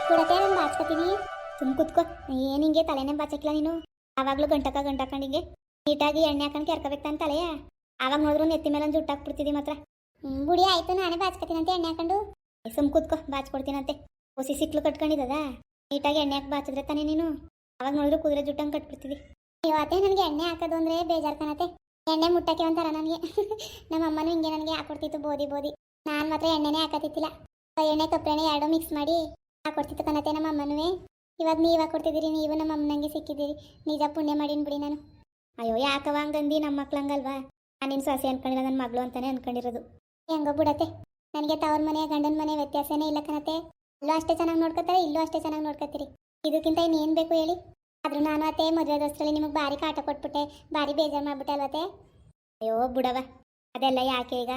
ಕೊಡತೆ ನಾನು ಬಾಚ್ಕೊತೀನಿ. ಸುಮ್ ಕುತ್ಕೋ. ಏನು ಹಿಂಗೆ ತಲೆನೇ ಬಾಚಕ್ಲ ನೀನು. ಆವಾಗ್ಲೂ ಗಂಟಕೊಂಡಿಗೆ ನೀಟಾಗಿ ಎಣ್ಣೆ ಹಾಕೊಂಡು ಕೆರ್ಕೋಬೇಕು ತಲೆಯ. ಆವಾಗ ನೋಡಿದ್ರು ನೆತ್ತಿ ಮೇಲೆ ಒಂದು ಜುಟ್ಟಾಕ್ಬಿಡ್ತಿದ್ದಿ ಮಾತ್ರ. ಬುಡಿ ಆಯ್ತು, ನಾನೇ ಬಾಚ್ಕೊತೀನಂತೆ ಎಣ್ಣೆ ಹಾಕೊಂಡು. ಸುಮ್ ಕುತ್ಕೋ, ಬಾಚ್ಕೊಡ್ತೀನಂತೆ. ಹೊಸಿ ಸಿಕ್ಲು ಕಟ್ಕೊಂಡಿದ್ದದ ನೀಟಾಗಿ ಎಣ್ಣೆ ಹಾಕಿ ಬಾಚಿದ್ರೆ ತಾನೇ ನೀನು. ಆವಾಗ ನೋಡಿದ್ರು ಕುದುರೆ ಜುಟ್ಟಂಗೆ ಕಟ್ಬಿಡ್ತಿದ್ದಿ. ಇವತ್ತೇ ನನಗೆ ಎಣ್ಣೆ ಹಾಕೋದು ಅಂದರೆ ಬೇಜಾರು ಕಾಣತ್ತೆ. ಎಣ್ಣೆ ಮುಟ್ಟಕ್ಕೆ ಒಂಥರ ನನಗೆ. ನಮ್ಮ ಅಮ್ಮನೂ ಹಿಂಗೆ ನನಗೆ ಹಾಕೊಡ್ತಿತ್ತು ಬೋದಿ. ನಾನು ಮಾತ್ರ ಎಣ್ಣೆನೇ ಹಾಕತ್ತಿತ್ತಿಲ್ಲ. ಎಣ್ಣೆ ಕಪ್ಪೆಣ್ಣೆ ಎರಡೂ ಮಿಕ್ಸ್ ಮಾಡಿ ಹಾಕೊಡ್ತಿತ್ತು ಕಣತೆ ನಮ್ಮ ಅಮ್ಮನೂ. ಇವಾಗ ನೀವು ಹಾಕೊಡ್ತಿದ್ದೀರಿ, ನೀವು ನಮ್ಮ ಅಮ್ಮನಂಗೆ ಸಿಕ್ಕಿದ್ದೀರಿ. ನಿಜ ಪುಣ್ಯ ಮಾಡೀನಿ ಬಿಡಿ ನಾನು. ಅಯ್ಯೋ ಯಾಕವ ಹಂಗಂದು, ನಮ್ಮ ಮಕ್ಳಂಗಲ್ವಾ. ನಾನು ನಿನ್ನ ಸೊಸೆ ಅನ್ಕೊಂಡಿಲ್ಲ, ನನ್ನ ಮಗಳು ಅಂತಾನೆ ಅನ್ಕೊಂಡಿರೋದು. ಹೆಂಗೋ ಬಿಡತ್ತೆ. ನನಗೆ ತವ್ರ ಮನೆ ಗಂಡನ ಮನೆ ವ್ಯತ್ಯಾಸನೇ ಇಲ್ಲ ಕಣತೆ. ಇಲ್ಲೂ ಅಷ್ಟೇ ಚೆನ್ನಾಗಿ ನೋಡ್ಕೊತಾರೆ, ಇಲ್ಲೂ ಅಷ್ಟೇ ಚೆನ್ನಾಗಿ ನೋಡ್ಕೊತೀರಿ. ಇದಕ್ಕಿಂತ ಇನ್ನೇನು ಬೇಕು ಹೇಳಿ. ಆದರೂ ನಾನು ಅತ್ತೆ ಮದುವೆ ದೋಸ್ತರಲ್ಲಿ ನಿಮಗೆ ಭಾರಿ ಕಾಟ ಕೊಟ್ಬಿಟ್ಟೆ, ಭಾರಿ ಬೇಜಾರು ಮಾಡ್ಬಿಟ್ಟೆ ಅಲ್ವತ್ತೆ. ಅಯ್ಯೋ ಬಿಡವ, ಅದೆಲ್ಲ ಯಾಕೆ ಈಗ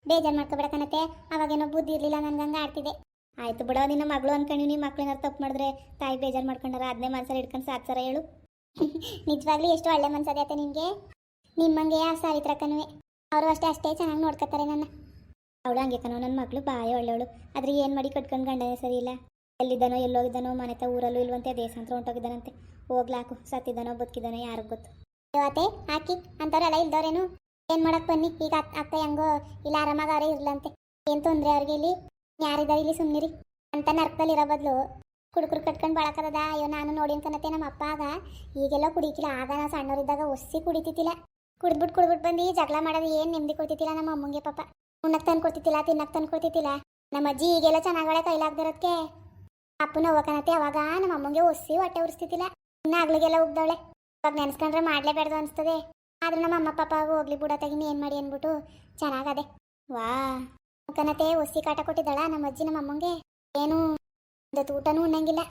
ಬೇಜಾರು ಮಾಡ್ಕೊಬೇಡ ಕಣತೆ. ಅವಾಗೇನೋ ಬುದ್ಧಿ ಇರಲಿಲ್ಲ, ನನ್ಗಂಗೆ ಆಡ್ತಿದ್ದೆ. ಆಯ್ತು ಬಿಡವ, ನಿನ್ನ ಮಗಳು ಅನ್ಕೊಂಡು ನಿಮ್ಮ ಮಕ್ಳೇನಾರು ತಪ್ಪು ಮಾಡಿದ್ರೆ ತಾಯಿ ಬೇಜಾರು ಮಾಡ್ಕೊಂಡಾರ ಅದನ್ನೇ ಮನಸ್ಸಲ್ಲಿ ಇಟ್ಕೊಂಡು ಸಾಕ್ಸಾರ ಹೇಳು. ನಿಜವಾಗ್ಲೂ ಎಷ್ಟು ಒಳ್ಳೆ ಮನ್ಸದೈತೆ ನಿನಗೆ. ನಿಮ್ಮಂಗೆ ಆ ಸಾವಿತ್ರಕ್ಕನೂ ಅವರು ಅಷ್ಟೇ ಚೆನ್ನಾಗಿ ನೋಡ್ಕೊತಾರೆ ನನ್ನ. ಅವಳು ಹಂಗೆ ಕಣೋ, ನನ್ನ ಮಗಳು ಬಾಯಿ ಒಳ್ಳೆಯವಳು. ಆದ್ರೆ ಏನು ಮಾಡಿ ಕಟ್ಕೊಂಡು ಗಂಡನೇ ಸರಿ ಇಲ್ಲ. ಎಲ್ಲಿದ್ದಾನೋ ಎಲ್ಲೋಗಿದ್ದಾನೋ, ಮನೆತ ಊರಲ್ಲೂ ಇಲ್ವಂತೆ, ದೇಶಾಂತರ ಹೊಂಟೋಗಿದ್ದಾನಂತೆ. ಹೋಗ್ಲಾಕು, ಸತ್ತಿದ್ದಾನೋ ಬದುಕಿದ್ದಾನೋ ಯಾರಿಗೆ ಗೊತ್ತು. ಇವತ್ತೇ ಹಾಕಿ ಅಂಥವ್ರೆಲ್ಲ ಇಲ್ದವ್ರೇನು ಏನು ಮಾಡಕ್ಕೆ ಬನ್ನಿ. ಈಗ ಅಕ್ಕ ಹೆಂಗೋ ಇಲ್ಲ ಆರಾಮಾಗ ಅವರೇ ಇರ್ಲಂತೆ. ಏನು ತೊಂದರೆ ಅವ್ರಿಗೆ ಇಲ್ಲಿ, ಯಾರಿದ್ದಾರೆ ಇಲ್ಲಿ ಸುಮ್ಮನಿರಿ ಅಂತ ನರ್ಕದಲ್ಲಿ ಇರೋ ಬದಲು ಕುಡುಕರು ಕಟ್ಕೊಂಡು ಬಳಕದ. ಅಯ್ಯೋ ನಾನು ನೋಡಿ ಅನ್ಕನತ್ತೆ. ನಮ್ಮ ಅಪ್ಪ ಆಗ ಈಗೆಲ್ಲ ಕುಡಿಕಿಲ್ಲ. ಆಗ ನಾವು ಸಣ್ಣವರಿದ್ದಾಗ ಒಸಿ ಕುಡಿತಿತ್ತಿಲ್ಲ. ಕುಡಿದ್ಬಿಟ್ಟು ಬಂದು ಜಗಳ ಮಾಡೋದು ಏನು ನೆಮ್ಮದಿ ಕೊಡ್ತಿತ್ತಿಲ್ಲ ನಮ್ಮ ಅಮ್ಮಂಗೆ. ಪಾಪ ಉಣ್ಣಕ್ಕೆ ತಂದು ಕೊಡ್ತಿತ್ತಿಲ್ಲ, ತಿನ್ನಕ್ಕೆ ತಂದು ಕೊಡ್ತಿತ್ತಿಲ್ಲ. ನಮ್ಮ ಅಜ್ಜಿ ಈಗೆಲ್ಲ ಚೆನ್ನಾಗಳೆ ಕೈಲಾಗ್ದಿರೋದಕ್ಕೆ ಅಪ್ಪನ ಹೋಗಕನತ್ತೆ. ಅವಾಗ ನಮ್ಮ ಅಮ್ಮಂಗೆ ಒಸಿ ಹೊಟ್ಟೆ ಉರಿಸ್ತಿತ್ತಿಲ್ಲ. ಇನ್ನು ಆಗ್ಲಿಗೆಲ್ಲ ಉಗ್ದವಳೆ. ಇವಾಗ ನೆನ್ಸ್ಕೊಂಡ್ರೆ ಮಾಡಲೇಬೇಡ್ದು ಅನಿಸ್ತದೆ. ಆದ್ರೆ ನಮ್ಮ ಅಮ್ಮ ಪಾಪ ಹೋಗ್ಲಿ ಬಿಡತ್ತಾಗಿನ ಏನು ಮಾಡಿ ಅಂದ್ಬಿಟ್ಟು ಚೆನ್ನಾಗದೆ. ವಾ ಕನತೆ ಒಸಿ ಕಾಟ ಕೊಟ್ಟಿದ್ದಾಳ ನಮ್ಮ ಅಜ್ಜಿ ನಮ್ಮ ಅಮ್ಮಂಗೆ. ಏನು ಒಂದು ಊಟನೂ ಉಣ್ಣಂಗಿಲ್ಲ.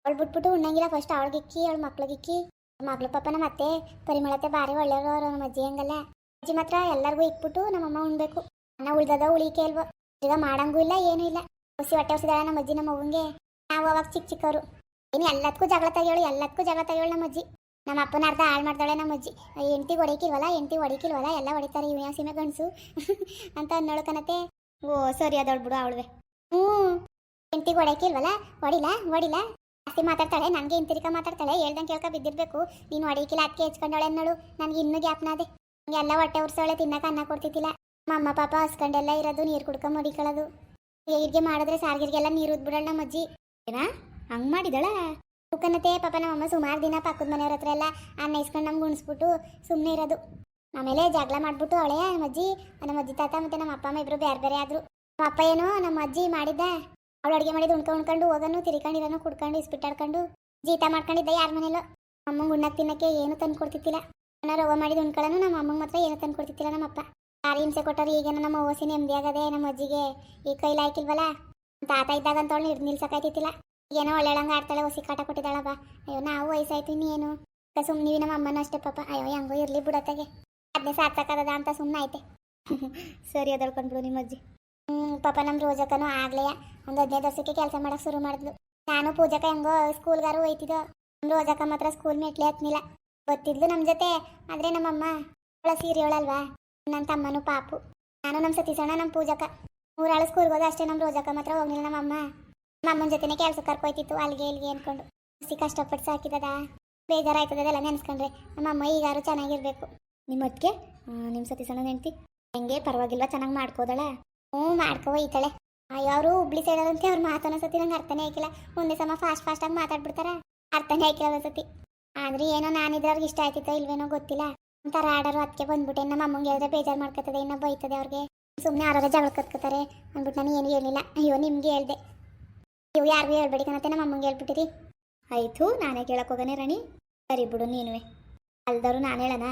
ಅವಳು ಬಿಟ್ಬಿಟ್ಟು ಉಣ್ಣಂಗಿಲ್ಲ. ಫಸ್ಟ್ ಅವಳಿಗಿಕ್ಕಿ ಅವಳ ಮಕ್ಳಿಗಿಕ್ಕಿ. ಮಗಳು ಪಾಪ ನಮ್ಮ ಅತ್ತೆ ಪರಿಮಳತೆ ಭಾರಿ ಒಳ್ಳೆಯವರು. ನಮ್ಮ ಅಜ್ಜಿ ಹಂಗಲ್ಲ. ಅಜ್ಜಿ ಮಾತ್ರ ಎಲ್ಲರಿಗೂ ಇಕ್ಬಿಟ್ಟು ನಮ್ಮಮ್ಮ ಉಣ್ಬೇಕು. ಅನ್ನ ಉಳ್ದದ ಉಳಿಕೆ ಇಲ್ವೋ ಈಗ ಮಾಡಂಗೂ ಇಲ್ಲ, ಏನೂ ಇಲ್ಲ. ಹೊಸಿ ಹೊಟ್ಟೆ ಹೊಸಿದಾಳ ನಮ್ಮ ಅಜ್ಜಿ ನಮ್ಮ ಅವ್ವಂಗೆ. ನಾವು ಅವಾಗ ಚಿಕ್ಕವರು ಏನು ಎಲ್ಲದಕ್ಕೂ ಜಗಳ ತೆಗಿಯೋಳು ನಮ್ಮ ಅಜ್ಜಿ. ನಮ್ಮ ಅಪ್ಪನ ಅರ್ಧ ಹಾಳು ಮಾಡ್ತಾಳೆ ನಮ್ಮ ಅಜ್ಜಿ. ಹೆಂಡ್ತಿ ಹೊಡಿಕಿಲ್ವಲ್ಲ ಎಲ್ಲ ಹೊಡಿತಾರೆ, ಇವ್ ಯಾವ ಸೀಮೆ ಗಂಡಸು ಅಂತ ಅನ್ನೋಳು ಕನತೆ. ಓ ಸರಿ ಅದವಳು ಬಿಡು ಅವಳುವೆ. ಹೆಂಡ್ತಿಗೆ ಹೊಡಿಕಿಲ್ವಲ್ಲ, ಹೊಡಿಲ್ಲ ಜಾಸ್ತಿ ಮಾತಾಡ್ತಾಳೆ. ನನಗೆ ಇಂತಿರಿಕ ಮಾತಾಡ್ತಾಳೆ. ಹೇಳ್ದಂಗೆ ಕೇಳ್ಕ ಬಿದ್ದಿರ್ಬೇಕು. ನೀನು ಹೊಡಿಕಿಲ್ಲ ಅದಕ್ಕೆ ಹೆಚ್ಕೊಂಡವಳೆ ಅನ್ನೋಳು. ನನಗೆ ಇನ್ನೂ ಗ್ಯಾಪ್ನ ಅದೇ. ಎಲ್ಲ ಹೊಟ್ಟೆ ಉರ್ಸೋಳೆ, ತಿನ್ನಕ್ಕೆ ಅನ್ನ ಕೊಡ್ತಿದ್ದಿಲ್ಲ. ನಮ್ಮ ಅಮ್ಮ ಪಾಪ ಹಸ್ಕೊಂಡೆಲ್ಲ ಇರೋದು, ನೀರು ಕುಡ್ಕೊಂಡು ಮಡಿಕೊಳ್ಳೋದು. ಹೀಗೆ ಮಾಡಿದ್ರೆ ಸಾರ್ಗಿರಿಗೆಲ್ಲ ನೀರು ಉದ್ಬಿಡೋಳ ನಮ್ಮ ಅಜ್ಜಿ. ಏನಾ ಹಂಗೆ ಮಾಡಿದಳ ಉಕ್ಕನತೆ. ಪಾಪ ನಮ್ಮಮ್ಮ ಸುಮಾರು ದಿನ ಪಕ್ಕದ ಮನೆಯವ್ರ ಹತ್ರ ಎಲ್ಲ ಅನ್ನ ಇಸ್ಕೊಂಡು ನಮ್ಗೆ ಉಣಿಸ್ಬಿಟ್ಟು ಸುಮ್ಮನೆ ಇರೋದು. ಆಮೇಲೆ ಜಗಳ ಮಾಡ್ಬಿಟ್ಟು ಅವಳೆ ನಮ್ಮ ಅಜ್ಜಿ ತಾತ ಮತ್ತು ನಮ್ಮ ಅಪ್ಪ ಅಮ್ಮ ಇಬ್ಬರು ಬೇರೆ ಆದರು. ನಮ್ಮ ಅಪ್ಪ ಏನೋ ನಮ್ಮ ಅಜ್ಜಿ ಮಾಡಿದ್ದ, ಅವಳು ಅಡುಗೆ ಮಾಡಿದ್ದು ಉಣ್ಕೊಂಡು ಹೋಗೋನು, ತಿರ್ಕೊಂಡಿರೋನು, ಕುಡ್ಕೊಂಡು ಇಸ್ಪಿಟ್ಟಾಡ್ಕೊಂಡು ಜೀತ ಮಾಡ್ಕೊಂಡಿದ್ದೆ ಯಾರ ಮನೇಲೋ. ಅಮ್ಮಂಗೆ ಉಣ್ಣಕ್ಕೆ ತಿನ್ನಕ್ಕೆ ಏನು ತಂದು ಕೊಡ್ತಿತ್ತಿಲ್ಲ. ನಾನು ರವ ಮಾಡಿದ್ದು ಉಣ್ಕೊಳ್ಳೋನು, ನಮ್ಮ ಅಮ್ಮಂಗೆ ಮಾತ್ರ ಏನು ತಂದು ಕೊಡ್ತಿತ್ತಿಲ್ಲ. ನಮ್ಮಪ್ಪ ಯಾರು ಹಿಂಸೆ ಕೊಟ್ಟರು. ಈಗೇನೋ ನಮ್ಮ ಓಸಿ ನೆಮ್ಮದಿ ಆಗದೆ. ನಮ್ಮ ಅಜ್ಜಿಗೆ ಈ ಕೈಲಿ ಹಾಕಿಲ್ವಲ್ಲ, ತಾತ ಇದ್ದಾಗ ಅಂತ ಅವಳು ನಿಲ್ಸಕ್ಕಾಯ್ತಿತ್ತಿಲ್ಲ. ಏನೋ ಒಳ್ಳೆಳಂಗೆ ಆಡ್ತಾಳೆ, ಹೊಸಿ ಕಾಟ ಕೊಟ್ಟಿದ್ದಾಳಪ್ಪ. ಅಯ್ಯೋ ನಾವು ವಯಸ್ಸಾಯ್ತು ಇನ್ನೇನು ಸುಮ್ಮನೆ. ನಮ್ಮ ಅಮ್ಮನೂ ಅಷ್ಟೇ ಪಾಪ. ಅಯ್ಯೋ ಹೆಂಗೋ ಇರಲಿ ಬಿಡತ್ತಾಗೆ, ಅದನ್ನೇ ಸಾರ್ಥಕದ ಅಂತ ಸುಮ್ಮನೆ ಐತೆ. ಸರಿ ಅದಳ್ಕೊಂಡ್ಬಿಡು ನಿಮ್ಮ ಅಜ್ಜಿ. ಪಾಪ ನಮ್ಮ ರೋಜಕ್ಕನೂ ಆಗ್ಲೇ ಒಂದು 15 ವರ್ಷಕ್ಕೆ ಕೆಲಸ ಮಾಡೋಕೆ ಶುರು ಮಾಡಿದ್ಲು. ನಾನು ಪೂಜಕ ಹೆಂಗೋ ಸ್ಕೂಲ್ಗಾರು ಹೋಯ್ತಿದ್ದೋ. ನಮ್ಮ ರೋಜಕ್ಕ ಮಾತ್ರ ಸ್ಕೂಲ್ ಮೆಟ್ಲೆ ಹತ್ನಿಲ್ಲ. ಗೊತ್ತಿದ್ಲು ನಮ್ಮ ಜೊತೆ. ಆದರೆ ನಮ್ಮಮ್ಮ ಅವಳ ಸೀರೆಯೋಳಲ್ವಾ. ನನ್ನ ತಮ್ಮನೂ ಪಾಪು, ನಾನು ನಮ್ಮ ಸತೀಸಣ್ಣ, ನಮ್ಮ ಪೂಜಕ 3 ಆಳು ಸ್ಕೂಲ್ಗೆ ಹೋದ ಅಷ್ಟೇ. ನಮ್ಮ ರೋಜಕ್ಕ ಮಾತ್ರ ಹೋಗ್ಲಿಲ್ಲ. ನಮ್ಮ ಅಮ್ಮನ ಜೊತೆನೇ ಕೆಲಸಕ್ಕೆ ಕರ್ಕೋಯ್ತಿತ್ತು ಅಲ್ಲಿಗೆ ಇಲ್ಲಿಗೆ ಅಂದ್ಕೊಂಡು. ಹಸಿ ಕಷ್ಟಪಟ್ಟು ಸಾಕಿದದ. ಬೇಜಾರಾಯ್ತದೆಲ್ಲ ನೆನ್ಸ್ಕೊಂಡ್ರೆ. ನಮ್ಮ ಅಮ್ಮ ಈಗಾರು ಚೆನ್ನಾಗಿರ್ಬೇಕು. ನಿಮ್ಮ ಅದಕ್ಕೆ ನಿಮ್ಮ ಸತೀಸಣ್ಣ ನೆಂಟಿ ಹೆಂಗೆ ಪರವಾಗಿಲ್ವಾ, ಚೆನ್ನಾಗಿ ಮಾಡ್ಕೋದಳ? ಮಾಡ್ಕೋ ಹೋಯ್ತಾಳೆ. ಅಯ್ಯೋ ಅವರು ಹುಬ್ಳಿ ಸೈಡಂತೆ. ಅವ್ರ ಮಾತನ್ನ ಸತಿ ನಂಗೆ ಅರ್ಥನೇ ಆಯ್ಕಿಲ್ಲ. ಒಂದೇ ಸಮ ಫಾಸ್ಟಾಗಿ ಮಾತಾಡ್ಬಿಡ್ತಾರ, ಅರ್ಥನೇ ಆಯ್ಕಿಲ್ಲ ಸತಿ. ಆದ್ರೆ ಏನೋ ನಾನಿದ್ರೆ ಅವ್ರಿಗೆ ಇಷ್ಟ ಆಯ್ತಿತ್ತೋ ಇಲ್ವೇನೋ ಗೊತ್ತಿಲ್ಲ. ಒಂಥರ ಆಡೋರು ಅದಕ್ಕೆ ಬಂದ್ಬಿಟ್ಟೆ. ನಮ್ಮ ಅಮ್ಮಂಗೆ ಹೇಳಿದ್ರೆ ಬೇಜಾರು ಮಾಡ್ಕೊತದೆ, ಇನ್ನೂ ಬೈತದೆ ಅವ್ರಿಗೆ. ಸುಮ್ಮನೆ ಯಾರು ಜಗಳ ಕತ್ಕೋತಾರೆ ಅಂದ್ಬಿಟ್ಟು ನಾನು ಏನು ಹೇಳಿಲ್ಲ. ಅಯ್ಯೋ ನಿಮ್ಗೆ ಹೇಳ್ದೆ, ನೀವು ಯಾರಿಗೂ ಹೇಳ್ಬೇಡಿ ಕಣತ್ತೆ. ನಮ್ಮ ಅಮ್ಮಂಗೆ ಹೇಳ್ಬಿಟ್ಟಿರಿ. ಆಯಿತು, ನಾನೇ ಕೇಳಕ್ಕೆ ಹೋಗನೆ ರಾಣಿ. ಸರಿ ಬಿಡು ನೀನುವೆ. ಅಲ್ದವರು ನಾನು ಹೇಳೋಣ,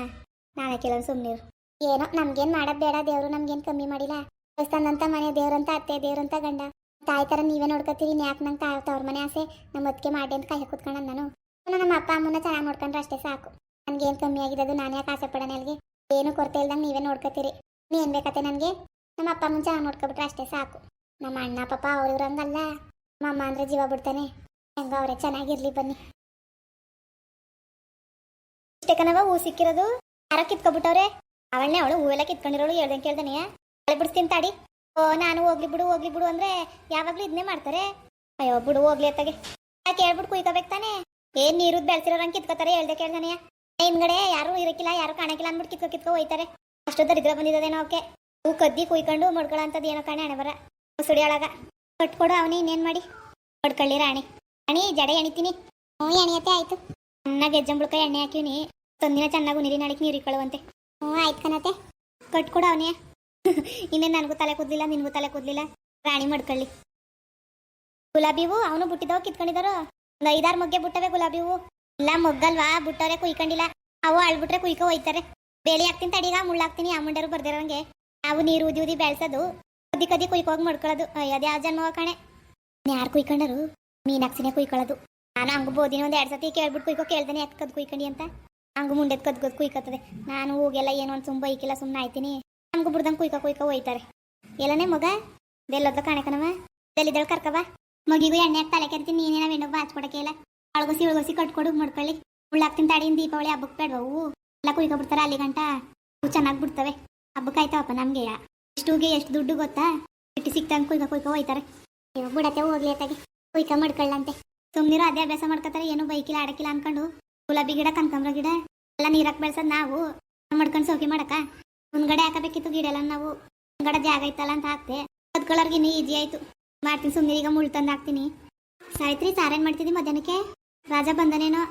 ನಾನೇ ಕೇಳೋಣ ಸುಮ್ಮನಿರು. ಏನೋ ನಮ್ಗೇನು ಮಾಡೋದು ಬೇಡ, ದೇವರು ನಮ್ಗೇನು ಕಮ್ಮಿ ಮಾಡಿಲ್ಲ. ದೇವಸ್ಥಾನಂತ ಮನೆ, ದೇವ್ರಂತ ಅತ್ತೆ, ದೇವ್ರಂತ ಗಂಡ, ತಾಯಿ ಥರ ನೀವೇ ನೋಡ್ಕೊತೀರಿ. ಯಾಕೆ ನಂಗೆ ತವ್ರ ಮನೆ ಆಸೆ ನಮ್ಮ ಅದಕ್ಕೆ ಮಾಡಿ ಅಂತ ಕೈ ಕೂತ್ಕೊಂಡು ನಾನು ನಮ್ಮ ಅಪ್ಪ ಅಮ್ಮನ ಚೆನ್ನಾಗಿ ನೋಡ್ಕೊಂಡ್ರೆ ಅಷ್ಟೇ ಸಾಕು. ನನಗೇನು ಕಮ್ಮಿ ಆಗಿದೆ ಅದು ನಾನು ಯಾಕೆ ಆಸೆ ಪಡೋಣ? ಅಲ್ಲಿಗೆ ಏನು ಕೊರತೆ ಇಲ್ದಂಗೆ ನೀವೇ ನೋಡ್ಕೊತೀರಿ. ಏನು ಬೇಕತ್ತೆ ನನಗೆ? ನಮ್ಮ ಅಪ್ಪ ಅಮ್ಮನ ಚೆನ್ನಾಗಿ ನೋಡ್ಕೊಬಿಟ್ರೆ ಅಷ್ಟೇ ಸಾಕು. ನಮ್ಮ ಅಣ್ಣ ಪಾಪ ಅವ್ರಿವ್ರಂಗಲ್ಲ. ನಮ್ಮ ಅಮ್ಮ ಅಂದರೆ ಜೀವ ಬಿಡ್ತಾನೆ. ಹೆಂಗ ಅವ್ರೆ ಚೆನ್ನಾಗಿರ್ಲಿ ಬನ್ನಿ. ಇಷ್ಟೇ ಕಣವ ಹೂ ಸಿಕ್ಕಿರೋದು. ಯಾರೋ ಕಿತ್ಕೊಬಿಟ್ಟವ್ರೆ. ಅವಳು ಹೂವೆಲ್ಲ ಕಿತ್ಕೊಂಡಿರೋಳು. ಹೇಳ್ದಂಗೆ ಕೇಳ್ದಾನೆಯಾ? ಬಿಡಿಸ್ತೀನಿ ತಾಡಿ. ಓ ನಾನು ಹೋಗ್ಲಿ ಬಿಡು ಅಂದ್ರೆ ಯಾವಾಗಲೂ ಇದನ್ನೇ ಮಾಡ್ತಾರೆ. ಅಯ್ಯೋ ಬಿಡು ಹೋಗ್ಲಿ ಅತ್ತಾಗೆ ಕೇಳ್ಬಿಟ್ಟು ಕುಯ್ಕೋಬೇಕು ತಾನೆ ಏನ್ ನೀರುದ್ ಬೆಳ್ಸಿರೋರಂಗೆ ಕಿತ್ಕೋತಾರೆ ಹೇಳ್ದೆ ಕೇಳ್ದನೆಯ ಹಿಂದ್ಗಡೆ ಯಾರು ಇರಕ್ಕಿಲ್ಲ ಯಾರು ಕಾಣಕ್ಕಿಲ್ಲ ಅಂದ್ಬಿಟ್ಟು ಕಿತ್ಕೊ ಹೋಯ್ತಾರೆ ಅಷ್ಟು ದರಿದ್ರ ಬಂದಿದ್ದೇನೋ ಅವಕ್ಕೆ ಹೂ ಕದ್ದಿ ಕುಯ್ಕೊಂಡು ಮಡ್ಕೊಳ್ಳೋ ಅಂತದ್ ಏನೋ ಕಾಣೆ ಹಣೆ ಬರ ಸುಡಿ ಒಳಗ ಕಟ್ಕೊಡು ಅವನೇ ಇನ್ನೇನ್ ಮಾಡಿ ಮಡ್ಕೊಳ್ಳಿ ರಾಣಿ ರಾಣಿ ಜಡೆ ಎಣಿತೀನಿ ಹ್ಞೂ ಎಣಿಯತ್ತೆ ಆಯ್ತು ಚೆನ್ನಾಗಿ ಎಜ್ಜಂಬುಳ್ಕ ಎಣ್ಣೆ ಹಾಕಿವ್ನಿ ತಂದಿನ ಚೆನ್ನಾಗಿ ನೀರಿ ನಾಳಿಕ್ ನೀರು ಇಕ್ಕೊಳ್ಳುವಂತೆ ಹ್ಞೂ ಆಯ್ತು ಕಣತೆ ಕಟ್ಕೊಡು ಅವನೇ ಇನ್ನೇನು ನನಗೂ ತಲೆ ಕೂದಲಿಲ್ಲ ನಿನಗೂ ತಲೆ ಕೂದಲಿಲ್ಲ ರಾಣಿ ಮಡ್ಕೊಳ್ಳಿ ಗುಲಾಬಿ ಹೂ ಅವನು ಬುಟ್ಟಿದವು ಕಿತ್ಕೊಂಡಿದಾರು ಒಂದು 5-6 ಮೊಗ್ಗೆ ಬುಟ್ಟವೆ ಗುಲಾಬಿ ಹೂ ಇಲ್ಲ ಮೊಗ್ಗಲ್ವಾ ಬುಟ್ಟವ್ರೆ ಕುಯ್ಕೊಂಡಿಲ್ಲ ಅವು ಅಳ್ಬಿಟ್ರೆ ಕುಯ್ಕೊ ಹೋಯ್ತಾರೆ ಬೇಲಿ ಹಾಕ್ತೀನಿ ತಡೀಗ ಮುಳ್ಳಾಕ್ತೀನಿ ಆ ಮುಂಡರು ಬರ್ದಿರೋಂಗೆ ನಾವು ನೀರು ಉದಿ ಉದಿ ಬೆಳ್ಸೋದು ಕದ್ದಿ ಕದ್ದಿ ಕುಯ್ಕೋಗಿ ಮಡ್ಕೊಳ್ಳೋದು ಅದೇ ಯಾವ ಜನ್ಮವ ಕಣೆ ಯಾರು ಕುಯ್ಕೊಂಡರು ಮೀನಾಕ್ಸಿನೇ ಕುಯ್ಕೊಳ್ಳೋದು ನಾನು ಹಂಗ ಬೋದಿನ ಒಂದು 2 ಸತಿ ಕೇಳ್ಬಿಟ್ಟು ಕುಯ್ಕೋ ಕೇಳ್ದೇನೆ ಯಾಕೆ ಕದ್ ಕುಯ್ಕೊಂಡಿ ಅಂತ ಹಂಗ ಮುಂಡೆ ಕದ್ ಕುಯ್ಕತ್ತದೆ ನಾನು ಹೋಗೆಲ್ಲ ಏನೋ ಒಂದು ಸುಮ್ಮ ಬೈಕಿಲ್ಲ ಸುಮ್ಮನೆ ಆಯ್ತೀನಿ ನಮ್ಗೂ ಬಿಡ್ದಂಗೆ ಕುಯ್ಕೊ ಹೋಯ್ತಾರೆ ಎಲ್ಲನೇ ಮಗ ಬೆಲ್ಲದ ಕಾಣಕನವ ಬೆಲ್ಲಿದ್ದಳು ಕರ್ಕವ ಮಗಿಗೂ ಎಣ್ಣೆ ಹಾಕಿ ತಲೆ ಕೆರ್ತೀನಿ ನೀನೇನ ಹೆಣ್ಣು ಹಚ್ಕೊಡಕ್ಕೆ ಇಲ್ಲ ಅಳಗೋಸಿ ಕಟ್ಕೊಡು ಮಡ್ಕೊಳ್ಳಿ ಉಳ್ಳಾಕ್ತಿನ ತಡಿಯಿಂದ ದೀಪಾವಳಿ ಹಬ್ಬಕ್ಕೆ ಬೇಡವು ಎಲ್ಲ ಕುಯ್ಕೊಬಿಡ್ತಾರೆ ಅಲ್ಲಿ ಗಂಟ ಹೂ ಚೆನ್ನಾಗಿ ಬಿಡ್ತವೆ ಹಬ್ಬಕ್ಕೆ ಆಯ್ತವಪ್ಪ ನಮಗೆ ಇಷ್ಟುಗೆ ಎಷ್ಟು ದುಡ್ಡು ಗೊತ್ತಾ ಬಿಟ್ಟು ಸಿಕ್ತಂಗೆ ಕುಯ್ಕೊ ಹೋಯ್ತಾರೆ ಬಿಡತ್ತೆ ಹೋಗ್ಲಿ ಅತ್ತಾಗೆ ಕುಯ್ಕೊ ಮಡ್ಕೊಳ್ಳಂತೆ ಸುಮ್ಮನಿರೋ ಅದೇ ಅಭ್ಯಾಸ ಮಾಡ್ಕೊತಾರೆ ಏನು ಬೈಕಿಲ್ಲ ಆಡಕ್ಕಿಲ್ಲ ಅನ್ಕೊಂಡು ಗುಲಾಬಿ ಗಿಡ ಕನಕಾಂಬ್ರ ಗಿಡ ಎಲ್ಲ ನೀರಾಕ್ ಬೆಳ್ಸೋದು ನಾವು ಮಡ್ಕೊಂಡು ಸೌಕಿ ಮಾಡಕ ಮುಂದ್ಗಡೆ ಹಾಕಬೇಕಿತ್ತು ಗಿಡ ಎಲ್ಲ ನಾವು ಮುಂದ್ಗಡೆ ಜಾಗ ಐತಲ್ಲ ಅಂತ ಹಾಕ್ತೆ ಕದ್ಕೊಳ್ಳೋರ್ಗೆ ಇನ್ನೂ ಈಜಿ ಆಯ್ತು ಮಾಡ್ತೀನಿ ಸುಮ್ಮನೆ ಈಗ ಮುಳ್ಳು ತಂದು ಹಾಕ್ತೀನಿ ಸಾಯ್ತ್ರಿ ಸಾರೇನು ಮಾಡ್ತಿದ್ದಿ ಮಧ್ಯಾಹ್ನಕ್ಕೆ ರಾಜ ಬಂದನೇನೋ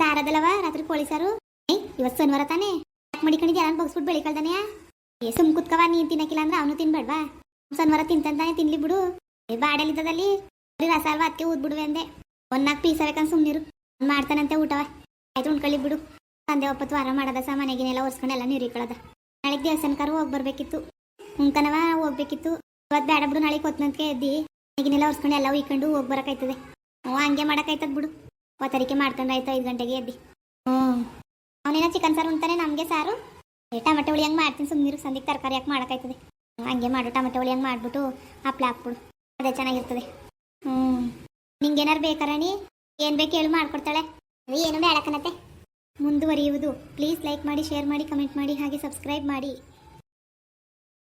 ಸಾರದಲ್ಲವ ರಾತ್ರಿ ಕೋಳಿ ಸಾರು ಇವತ್ತು ಶನಿವಾರ ತಾನೇ ಯಾಕೆ ಮಡಿಕೊಂಡಿದ್ದು ಯಾರನ್ನ ಬಗ್ಸ್ಬಿಟ್ಟು ಬೆಳಿ ಕಳ್ದಾನೆಯಾ ಸುಮ್ ಕುತ್ಕವ ನೀನು ತಿನ್ನಕ್ಕಿಲ್ಲ ಅಂದ್ರೆ ಅವನು ತಿನ್ಬೇಡ್ವಾ ಶನಿವಾರ ತಿಂತಾನೆ ತಿನ್ಲಿ ಬಿಡು ಬಾಡಲಿದ್ದದಲ್ಲಿ ರಸ ಅಲ್ವಾ ಅದಕ್ಕೆ ಊದ್ಬಿಡುವೆ ಅಂದೆ 1-4 ಪೀಸ್ ಬೇಕಂತ ಸುಮ್ಮನಿರು ಮಾಡ್ತಾನಂತೆ ಊಟವ ಆಯ್ತು ಉಣ್ಕೊಳ್ಳಿ ಬಿಡು ತಂದೆ ಒಪ್ಪತ್ತು ವಾರ ಮಾಡೋದ ಮನೆಗಿನೆಲ್ಲ ಒರ್ಸ್ಕೊಂಡು ಎಲ್ಲ ನೀರು ಇಕ್ಕಳದ ನಾಳೆಗೆ ದೇವಸ್ಥಾನಕ್ಕಾರು ಹೋಗಿ ಬರ್ಬೇಕಿತ್ತು ಉಣ್ಕನವ ಹೋಗ್ಬೇಕಿತ್ತು ಇವತ್ತು ಬೇಡ ಬಿಡು ನಾಳೆಗೆ ಹೊತ್ನಂತಕ್ಕೆ ಎದ್ದಿ ಮನೆಗಿನೆಲ್ಲ ಒರ್ಸ್ಕೊಂಡು ಎಲ್ಲ ಉಯ್ಕೊಂಡು ಹೋಗಿ ಬರೋಕಾಯ್ತದೆ ಹಂಗೆ ಮಾಡೋಕ್ಕಾಯ್ತದ ಬಿಡು ಒತ್ತರಿಕೆ ಮಾಡ್ಕೊಂಡು ಆಯ್ತು 5 ಗಂಟೆಗೆ ಎದ್ದಿ ಅವನೇನೋ ಚಿಕನ್ ಸಾರು ಉಂತಾನೆ ನಮಗೆ ಸಾರು ಟಮಟೆ ಹುಳಿ ಹಂಗೆ ಮಾಡ್ತೀನಿ ಸುಮ್ಮನಿರು ಸಂದಿಗೆ ತರಕಾರಿ ಹಾಕಿ ಮಾಡೋಕ್ಕಾಯ್ತದೆ ಹಂಗೆ ಮಾಡು ಟಮಟೆ ಹುಳಿ ಹಂಗೆ ಮಾಡಿಬಿಟ್ಟು ಹಪ್ಳ ಹಾಕ್ಬಿಡು ಅದೇ ಚೆನ್ನಾಗಿರ್ತದೆ ನಿಂಗೇನಾರು ಬೇಕಾರಣಿ ಏನು ಬೇಕು ಹೇಳು ಮಾಡ್ಕೊಡ್ತಾಳೆ ಏನು ಬೇಡಕನತ್ತೆ ಮುಂದುವರಿಯುವುದು ಪ್ಲೀಸ್ ಲೈಕ್ ಮಾಡಿ ಶೇರ್ ಮಾಡಿ ಕಮೆಂಟ್ ಮಾಡಿ ಹಾಗೆ ಸಬ್ಸ್ಕ್ರೈಬ್ ಮಾಡಿ